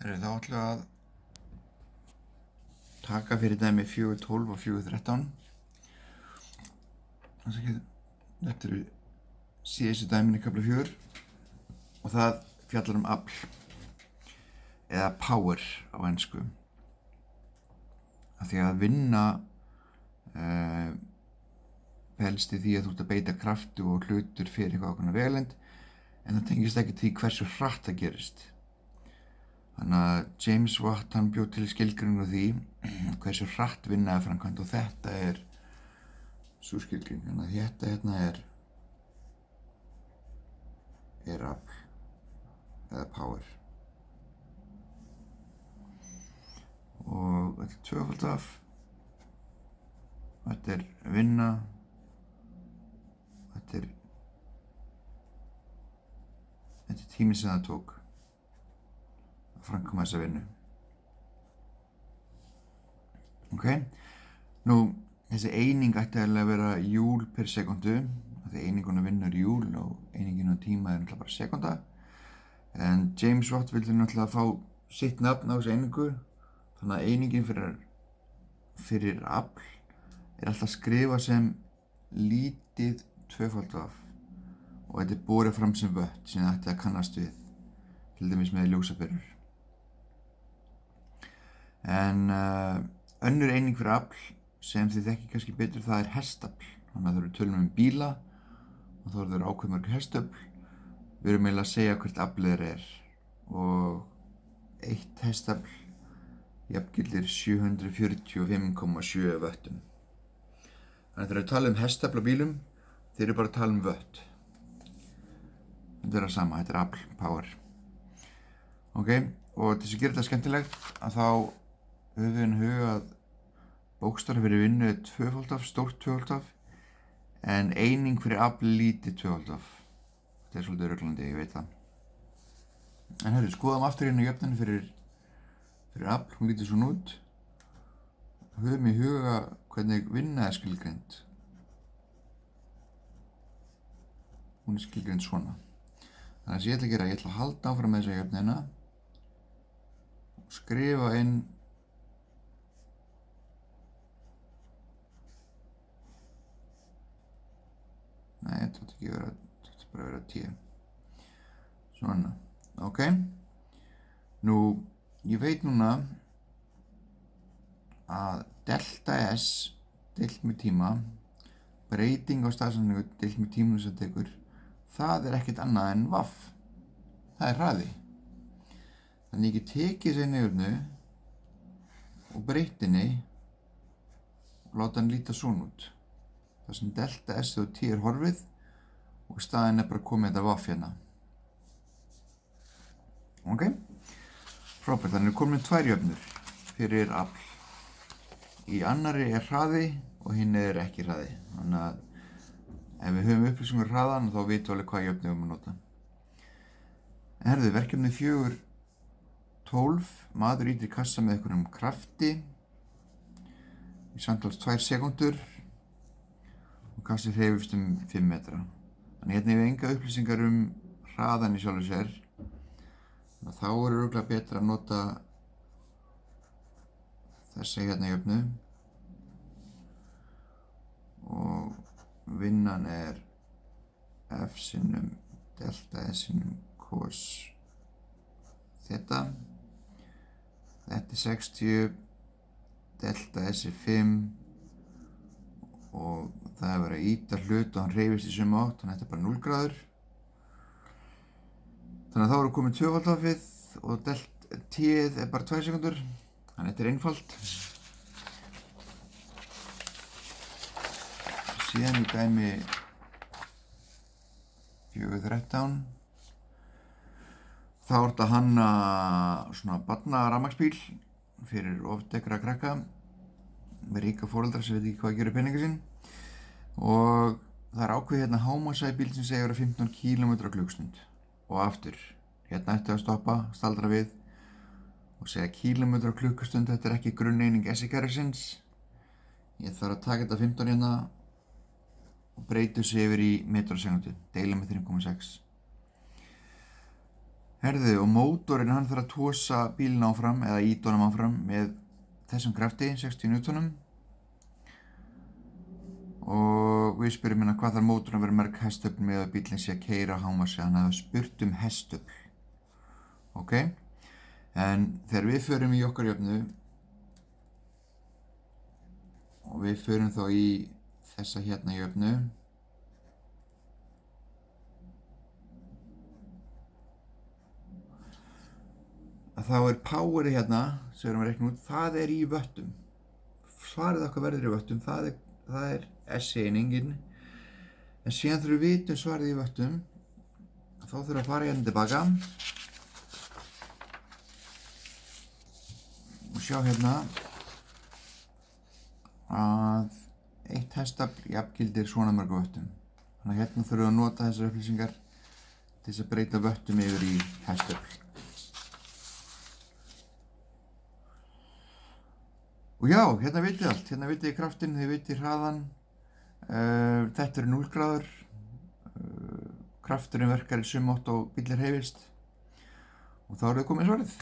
Þá ætlum við að taka fyrir dæmi 4.12 og 4.13. Þetta eru síðustu dæmin í kafla 4 og það fjallar afl eða power á ensku. Af því að vinna felst í því að þú ert að beita krafti og hlutur fyrir eitthvað ákveðna vegalengd, en það tengist ekki því hversu hratt það gerist. Þannig að James Watt hann bjó til skilgreiningu á því hversu hratt vinna er framkvæmt, og þetta er sú skilgreining. Þannig að þetta hérna er afl eða power. Og þetta er tvöfalt af, þetta er vinna, þetta er tíminn sem það tók að framkvæma þessa vinnu. Ok, nú þessi eining ætti að vera júl per sekundu, því eininguna vinna er júl og einingin á tíma er náttúrulega bara sekunda. En James Watt vildi náttúrulega fá sitt nafn á þessu einingu, þannig að einingin fyrir afl er alltaf skrifað sem lítið tvöfalt af, og þetta er borið fram sem vött sem það ætti að kannast við, til dæmis með ljósaperur. En önnur eining fyrir afl sem þið þekki kannski betur, það er hestafl. Þannig að það eru tölum bíla og þá eru ákveð mörg hestöfl. Við erum eiginlega að segja hvert aflið er, og eitt hestafl jafngildir 745,7 vöttum. Þannig að þegar við tala hestafl á bílum, þeir eru bara að tala vött. Þetta er það sama, þetta er afl, power. Ok, og til þess að gera þetta skemmtilegt, að þá höfum við huga að bókstafur fyrir vinnu er tvöfalt af, stórt tvöfalt af, en eining fyrir afl lítið tvöfalt af. Þetta er svolítið ruglandi, ég veit það. En hörru, skoðum aftur hérna jöfnunni fyrir afl, hún lítur svona út. Höfum í huga hvernig vinna er skilgreind. Hún er skilgreind svona. Þannig að sem ég ætla að gera, ég ætla að halda áfram með þessa jöfnuna og skrifa inn nei, þetta átti ekki að vera, þetta bara að vera 10. Svona, ok. Nú, ég veit núna að delta S deilt með tíma, breyting á staðsetningu deilt með tímanum sem tekur, það er ekkert annað en vaff. Það er hraði. Þannig ég get tekið þessi jöfnu og breytt henni og láta hann líta svona út. Það sem delta S og T er horfið og staðinn er bara komið þetta vaff hérna. Ok, frábært. Þannig komin tvær jöfnur fyrir afl. Í annarri er hraði og hinn er ekki hraði. Þannig að ef við höfum upplýsingar hraðan, þá vitum við alveg hvað jöfnu við erum að nota. En herðu, verkefni 4.12, maður ýtir í kassa með einhverjum krafti í samtals 2 sekúndur og kassi hreyfist 5 metra. Þannig hérna hefur enga upplýsingar hraðan í sjálfu sér. Þannig að þá er örugglega betra að nota þessa hérna jöfnu, og vinnan er F sinnum delta S sinnum cos þeta. Þetta er 60, delta S er 5 og það er verið að ýta hlut og hann hreyfist í sömu átt, þannig að þetta er bara 0 gráður. Þannig að þá erum komið tvöfaldafið og T-ið er bara 2 sekundur, þannig að þetta er einfalt. Síðan í dæmi 4.13, þá ertu að hanna svona barnarafmagnsbíl fyrir ofdekkra krakka með ríka foreldra sem veit ekki hvað að gera peninga sinn, og það er ákveðið hérna hámarksæði bíl sem segir að 15 km/klukkstund. Og aftur, hérna ættu að stoppa, staldra við og segja km/klukkstund, þetta er ekki grunneining SI-kerfisins. Ég þarf að taka þetta 15 hérna og breyta þessu yfir í metra á sekundu, deila með 3,6. Herðu, og mótorinn hann þarf að tósa bílinn áfram eða ýta honum áfram með þessum krafti, 60 Newtonum. Og við spyrjum hérna hvað þarf mótorinn að vera mörg hestöfl með að bílinn sé að keyra hámarsi. Hann hafa spurt hestöfl. Ok? En þegar við förum í okkar jöfnu og við förum þá í þessa hérna jöfnu að þá powerið hérna sem við erum að reikna út, það í vöttum. Svarið okkar verður í vöttum, það er S-einingin. En síðan þegar við vitum svarið í vöttum, þá þurfum við að fara hérna tilbaka og sjá hérna að 1 hestafl jafngildir svona mörgum vöttum. Þannig að hérna þurfum við að nota þessar upplýsingar til þess að breyta vöttum yfir í hestafl. Og já, hérna vitið allt, hérna vitið kraftinn, þið vitið hraðan, þetta 0 gráður, krafturinn verkar í sömu átt og bíllinn hreyfist og þá þið komið svarið.